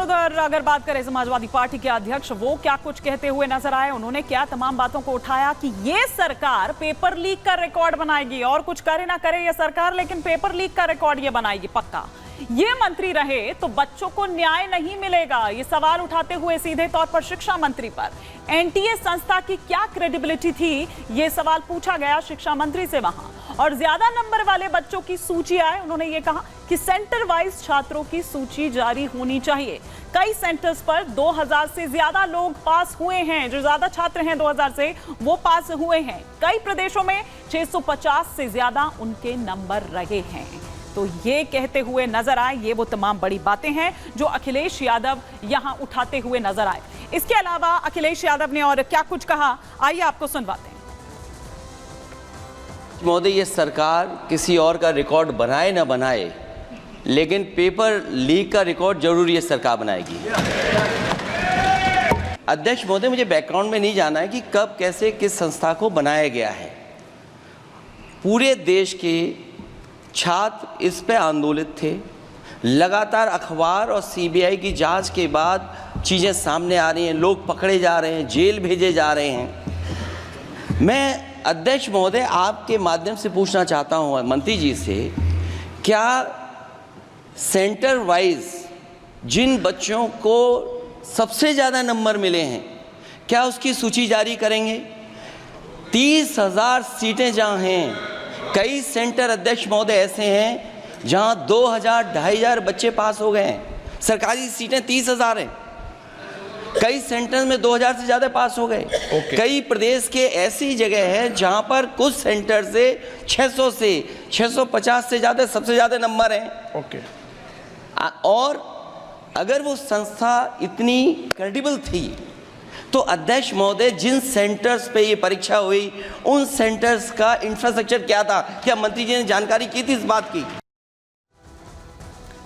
उधर अगर बात करें समाजवादी पार्टी के अध्यक्ष, वो क्या कुछ कहते हुए नजर आए। उन्होंने क्या तमाम बातों को उठाया कि ये सरकार पेपर लीक का रिकॉर्ड बनाएगी, और कुछ करे ना करे ये सरकार, लेकिन पेपर लीक का रिकॉर्ड ये बनाएगी पक्का। ये मंत्री रहे तो बच्चों को न्याय नहीं मिलेगा, ये सवाल उठाते हुए सीधे तौर पर शिक्षा मंत्री पर। एनटीए संस्था की क्या क्रेडिबिलिटी थी, ये सवाल पूछा गया शिक्षा मंत्री से वहां। और ज्यादा नंबर वाले बच्चों की सूची आए, उन्होंने ये कहा कि सेंटर वाइज छात्रों की सूची जारी होनी चाहिए। कई सेंटर्स पर 2000 से ज्यादा लोग पास हुए हैं, जो ज्यादा छात्र हैं 2000 से वो पास हुए हैं। कई प्रदेशों में 650 से ज्यादा उनके नंबर रहे हैं। तो ये कहते हुए नजर आए, ये वो तमाम बड़ी बातें हैं जो अखिलेश यादव यहां उठाते हुए नजर आए। इसके अलावा अखिलेश यादव ने और क्या कुछ कहा, आइए आपको सुनवाते हैं। महोदय, ये सरकार किसी और का रिकॉर्ड बनाए ना बनाए, लेकिन पेपर लीक का रिकॉर्ड जरूर ये सरकार बनाएगी। अध्यक्ष महोदय, मुझे बैकग्राउंड में नहीं जाना है कि कब कैसे किस संस्था को बनाया गया है। पूरे देश के छात्र इस पे आंदोलित थे। लगातार अखबार और सीबीआई की जांच के बाद चीज़ें सामने आ रही हैं, लोग पकड़े जा रहे हैं, जेल भेजे जा रहे हैं। मैं अध्यक्ष महोदय आपके माध्यम से पूछना चाहता हूं मंत्री जी से, क्या सेंटर वाइज जिन बच्चों को सबसे ज़्यादा नंबर मिले हैं, क्या उसकी सूची जारी करेंगे? 30,000 सीटें जहां हैं, कई सेंटर अध्यक्ष महोदय ऐसे हैं जहां 2,000-2,500 बच्चे पास हो गए हैं। सरकारी सीटें 30,000 हैं, कई सेंटर में 2000 से ज़्यादा पास हो गए। कई प्रदेश के ऐसी जगह है जहां पर कुछ सेंटर से 600 से 650 से ज़्यादा सबसे ज़्यादा नंबर हैं। और अगर वो संस्था इतनी क्रेडिबल थी तो अध्यक्ष महोदय जिन सेंटर्स पे ये परीक्षा हुई उन सेंटर्स का इंफ्रास्ट्रक्चर क्या था? क्या मंत्री जी ने जानकारी की थी इस बात की?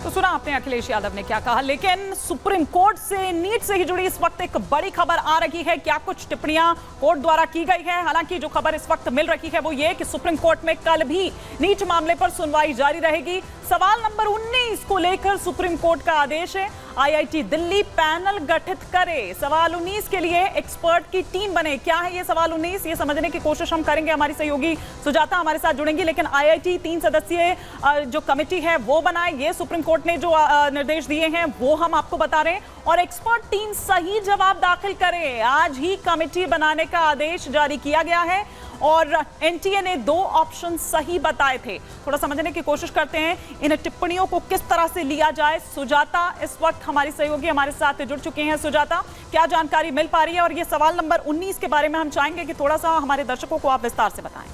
तो सुना आपने अखिलेश यादव ने क्या कहा। लेकिन सुप्रीम कोर्ट से नीट से ही जुड़ी इस वक्त एक बड़ी खबर आ रही है। क्या कुछ टिप्पणियां कोर्ट द्वारा की गई है। हालांकि जो खबर इस वक्त मिल रही है वो ये कि सुप्रीम कोर्ट में कल भी नीट मामले पर सुनवाई जारी रहेगी। सवाल नंबर 19 को लेकर सुप्रीम कोर्ट का आदेश है, आईआईटी दिल्ली पैनल गठित करे। सवाल 19 के लिए एक्सपर्ट की टीम बने। क्या है ये सवाल 19, ये समझने की कोशिश हम करेंगे। हमारी सहयोगी सुजाता हमारे साथ जुड़ेंगी। लेकिन आईआईटी 3 सदस्यीय जो कमेटी है वो बनाए, ये सुप्रीम कोर्ट ने जो निर्देश दिए हैं वो हम आपको बता रहे हैं। और एक्सपर्ट टीम सही जवाब दाखिल करे, आज ही कमेटी बनाने का आदेश जारी किया गया है। और एनटीए ने 2 ऑप्शन सही बताए थे। थोड़ा समझने की कोशिश करते हैं इन टिप्पणियों को किस तरह से लिया जाए। सुजाता इस वक्त हमारी सहयोगी हमारे साथ जुड़ चुके हैं। सुजाता, क्या जानकारी मिल पा रही है? और ये सवाल नंबर 19 के बारे में हम चाहेंगे कि थोड़ा सा हमारे दर्शकों को आप विस्तार से बताएं।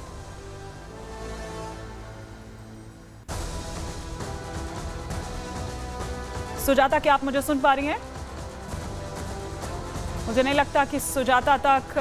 सुजाता, क्या आप मुझे सुन पा रही हैं? मुझे नहीं लगता कि सुजाता तक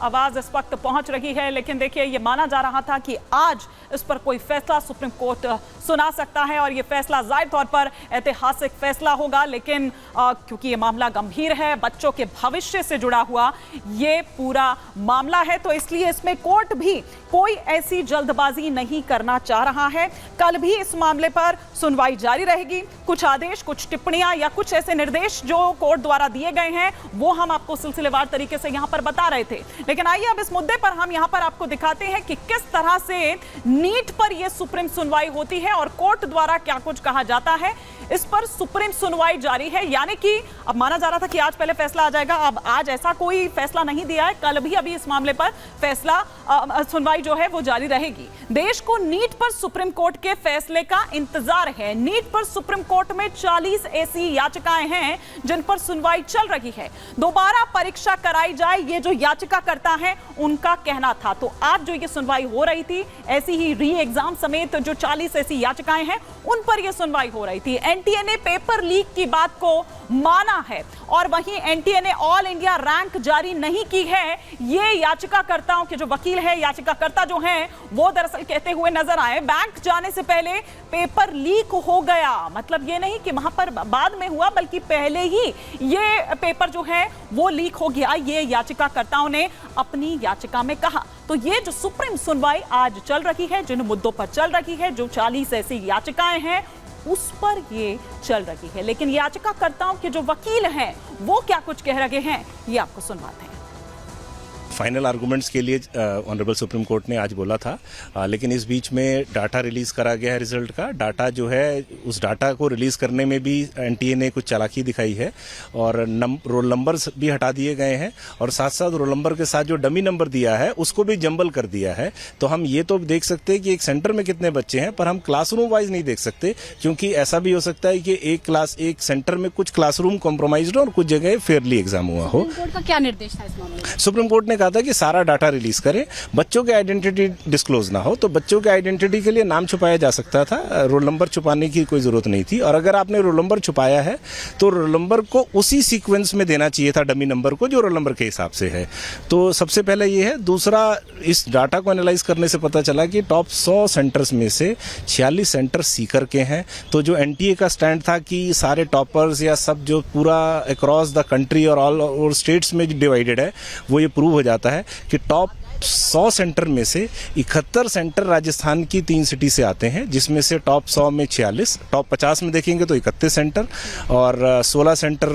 आवाज इस वक्त पहुंच रही है। लेकिन देखिए, ये माना जा रहा था कि आज इस पर कोई फैसला सुप्रीम कोर्ट सुना सकता है और ये फैसला जाहिर तौर पर ऐतिहासिक फैसला होगा। लेकिन क्योंकि ये मामला गंभीर है, बच्चों के भविष्य से जुड़ा हुआ ये पूरा मामला है, तो इसलिए इसमें कोर्ट भी कोई ऐसी जल्दबाजी नहीं करना चाह रहा है। कल भी इस मामले पर सुनवाई जारी रहेगी। कुछ आदेश, कुछ टिप्पणियां या कुछ ऐसे निर्देश जो कोर्ट द्वारा दिए गए हैं वो हम आपको सिलसिलेवार तरीके से यहां पर बता रहे थे। लेकिन आइए अब इस मुद्दे पर हम यहां पर आपको दिखाते हैं कि किस तरह से नीट पर यह सुप्रीम सुनवाई होती है और कोर्ट द्वारा क्या कुछ कहा जाता है। इस पर सुप्रीम सुनवाई जारी है, यानी कि अब माना जा रहा था कि आज पहले फैसला आ जाएगा। अब आज ऐसा कोई फैसला नहीं दिया है। कल भी अभी इस मामले पर फैसला सुनवाई जो है वो जारी रहेगी। देश को नीट पर सुप्रीम कोर्ट के फैसले का इंतजार है। नीट पर सुप्रीम कोर्ट में 40 ऐसी याचिकाएं हैं जिन पर सुनवाई चल रही है। दोबारा परीक्षा कराई जाए, ये जो याचिका करता है उनका कहना था। तो आज जो ये सुनवाई हो रही थी, ऐसी ही री एग्जाम समेत जो 40 ऐसी याचिकाएं हैं उन पर यह सुनवाई हो रही थी। एनटीए ने पेपर लीक की बात को माना है और वहीं एनटीए ने ऑल इंडिया रैंक जारी नहीं की है। ये याचिकाकर्ताओं के जो वकील है, याचिकाकर्ता जो हैं, वो दरअसल कहते हुए नजर आए बैंक जाने से पहले पेपर लीक हो गया। मतलब ये नहीं कि वहां पर बाद में हुआ, बल्कि पहले ही ये पेपर जो है वो लीक हो गया। ये याचिकाकर्ताओं ने अपनी याचिका में कहा। तो ये जो सुप्रीम सुनवाई आज चल रही है, जिन मुद्दों पर चल रही है, जो 40 ऐसी याचिकाएं हैं उस पर ये चल रही है। लेकिन याचिकाकर्ताओं के जो वकील हैं वो क्या कुछ कह रहे हैं, ये आपको सुनवाते हैं। फाइनल आर्गुमेंट्स के लिए ऑनरेबल सुप्रीम कोर्ट ने आज बोला था, लेकिन इस बीच में डाटा रिलीज करा गया है रिजल्ट का। डाटा जो है, उस डाटा को रिलीज करने में भी एनटीए ने कुछ चालाकी दिखाई है और रोल नंबर्स भी हटा दिए गए हैं और साथ साथ रोल नंबर के साथ जो डमी नंबर दिया है उसको भी जंबल कर दिया है। तो हम ये तो देख सकते हैं कि एक सेंटर में कितने बच्चे हैं, पर हम क्लासरूम वाइज नहीं देख सकते, क्योंकि ऐसा भी हो सकता है कि एक सेंटर में कुछ क्लासरूम कॉम्प्रोमाइज्ड हो और कुछ जगह फेयरली एग्जाम हुआ हो। सुप्रीम कोर्ट का क्या निर्देश था इस मामले में? सुप्रीम कोर्ट ने कहा था कि सारा डाटा रिलीज करें, बच्चों के आइडेंटिटी डिस्क्लोज ना हो। तो बच्चों के आइडेंटिटी के लिए नाम छुपाया जा सकता था, रोल नंबर छुपाने की कोई जरूरत नहीं थी। और अगर आपने रोल नंबर छुपाया है तो रोल नंबर को उसी सीक्वेंस में देना चाहिए था, डमी नंबर को, जो रोल नंबर के हिसाब से है। तो सबसे पहले ये है। दूसरा, इस डाटा को एनालाइज करने से पता चला कि टॉप 100 सेंटर्स में से 46 सेंटर सीकर के हैं। तो जो एनटीए का स्टैंड था कि सारे टॉपर्स या सब जो पूरा अक्रॉस द कंट्री और ऑल ओवर स्टेट्स में डिवाइडेड है, वो ये प्रूव हो जाता है कि टॉप 100 सेंटर में से 71 सेंटर राजस्थान की 3 सिटी से आते हैं, जिसमें से टॉप 100 में 46, टॉप 50 में देखेंगे तो 31 सेंटर और 16 सेंटर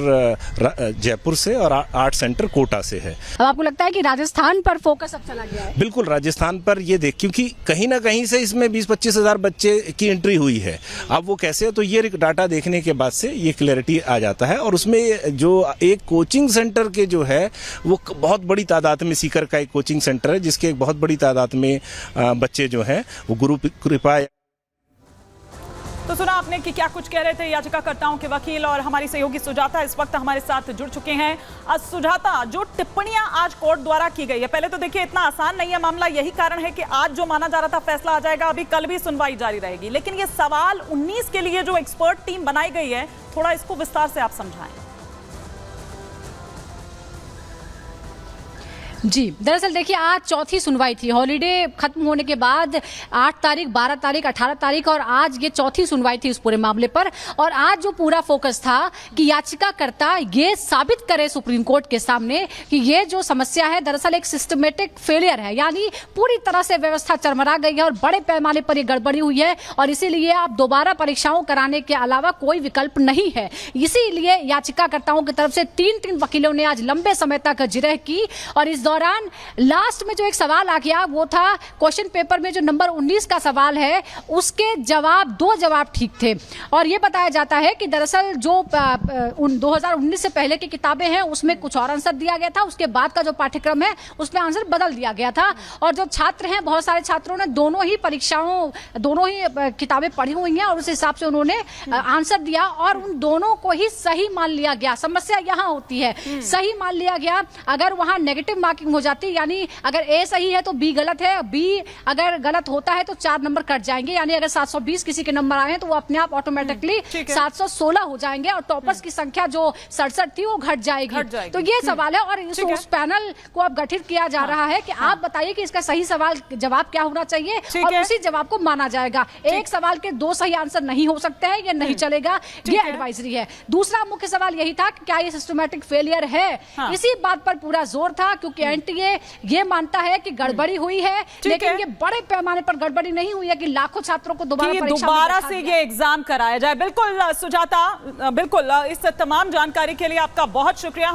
जयपुर से और 8 सेंटर कोटा से है। अब आपको लगता है कि राजस्थान पर फोकस अब चला गया है? बिल्कुल, राजस्थान पर ये देख, क्योंकि कहीं ना कहीं से इसमें 20-25 हजार बच्चे की एंट्री हुई है। अब वो कैसे, तो ये डाटा देखने के बाद से ये क्लैरिटी आ जाता है। और उसमें जो एक कोचिंग सेंटर के जो है वो बहुत बड़ी तादाद में, सीकर का एक कोचिंग सेंटर है जिसके एक बहुत बड़ी तादाद में बच्चे जो हैं वो गुरु कृपा। तो सुना आपने कि क्या कुछ कह रहे थे याचिकाकर्ताओं के वकील, और हमारी सहयोगी सुजाता इस वक्त हमारे साथ जुड़ चुके हैं। सुजाता, जो टिप्पणियां आज कोर्ट द्वारा की गई है, पहले तो देखिए इतना आसान नहीं है मामला, यही कारण है कि आज जो माना जा रहा था फैसला आ जाएगा, अभी कल भी सुनवाई जारी रहेगी। लेकिन ये सवाल 19 के लिए जो एक्सपर्ट टीम बनाई गई है, थोड़ा इसको विस्तार से आप समझाएं। जी, दरअसल देखिए आज चौथी सुनवाई थी। हॉलीडे खत्म होने के बाद 8 तारीख, 12 तारीख, 18 तारीख और आज ये चौथी सुनवाई थी इस पूरे मामले पर। और आज जो पूरा फोकस था कि याचिकाकर्ता ये साबित करे सुप्रीम कोर्ट के सामने कि ये जो समस्या है दरअसल एक सिस्टमेटिक फेलियर है, यानी पूरी तरह से व्यवस्था चरमरा गई है और बड़े पैमाने पर ये गड़बड़ी हुई है और इसीलिए आप दोबारा परीक्षाओं कराने के अलावा कोई विकल्प नहीं है। इसीलिए याचिकाकर्ताओं की तरफ से 3 वकीलों ने आज लंबे समय तक जिरह की और इस दौरान लास्ट में जो एक सवाल आ गया वो था क्वेश्चन पेपर में जो नंबर 19 का सवाल है उसके जवाब, 2 जवाब ठीक थे। और ये बताया जाता है कि दरअसल जो 2019 से पहले की किताबें हैं उसमें कुछ और आंसर दिया गया था, उसके बाद का जो पाठ्यक्रम है उसमें आंसर बदल दिया गया था। और जो छात्र हैं, बहुत सारे छात्रों ने दोनों ही किताबें पढ़ी हुई हैं और उस हिसाब से उन्होंने आंसर दिया और उन दोनों को ही सही मान लिया गया। समस्या यहाँ होती है, सही मान लिया गया। अगर वहां नेगेटिव मार्किंग हो जाती, यानी अगर ए सही है तो बी गलत है, बी अगर गलत होता है तो 4 नंबर कट जाएंगे, यानी अगर 720 किसी के नंबर आए हैं तो वो अपने आप ऑटोमेटिकली 716 हो जाएंगे और टॉपर्स की संख्या जो 67 थी वो घट जाएगी। तो ये सवाल है और उस पैनल को अब गठित किया जा रहा है कि आप बताइए कि इसका सही सवाल जवाब क्या होना चाहिए और उसी जवाब को माना जाएगा। एक सवाल के 2 सही आंसर नहीं हो सकते हैं, ये नहीं चलेगा, ये एडवाइजरी है। दूसरा मुख्य सवाल यही था कि क्या ये सिस्टमैटिक फेलियर है, इसी बात पर पूरा जोर था, क्योंकि एनटीए ये मानता है कि गड़बड़ी हुई है, लेकिन ये बड़े पैमाने पर गड़बड़ी नहीं हुई है कि लाखों छात्रों को दोबारा से ये एग्जाम कराया जाए। बिल्कुल सुजाता, बिल्कुल इस तमाम जानकारी के लिए आपका बहुत शुक्रिया।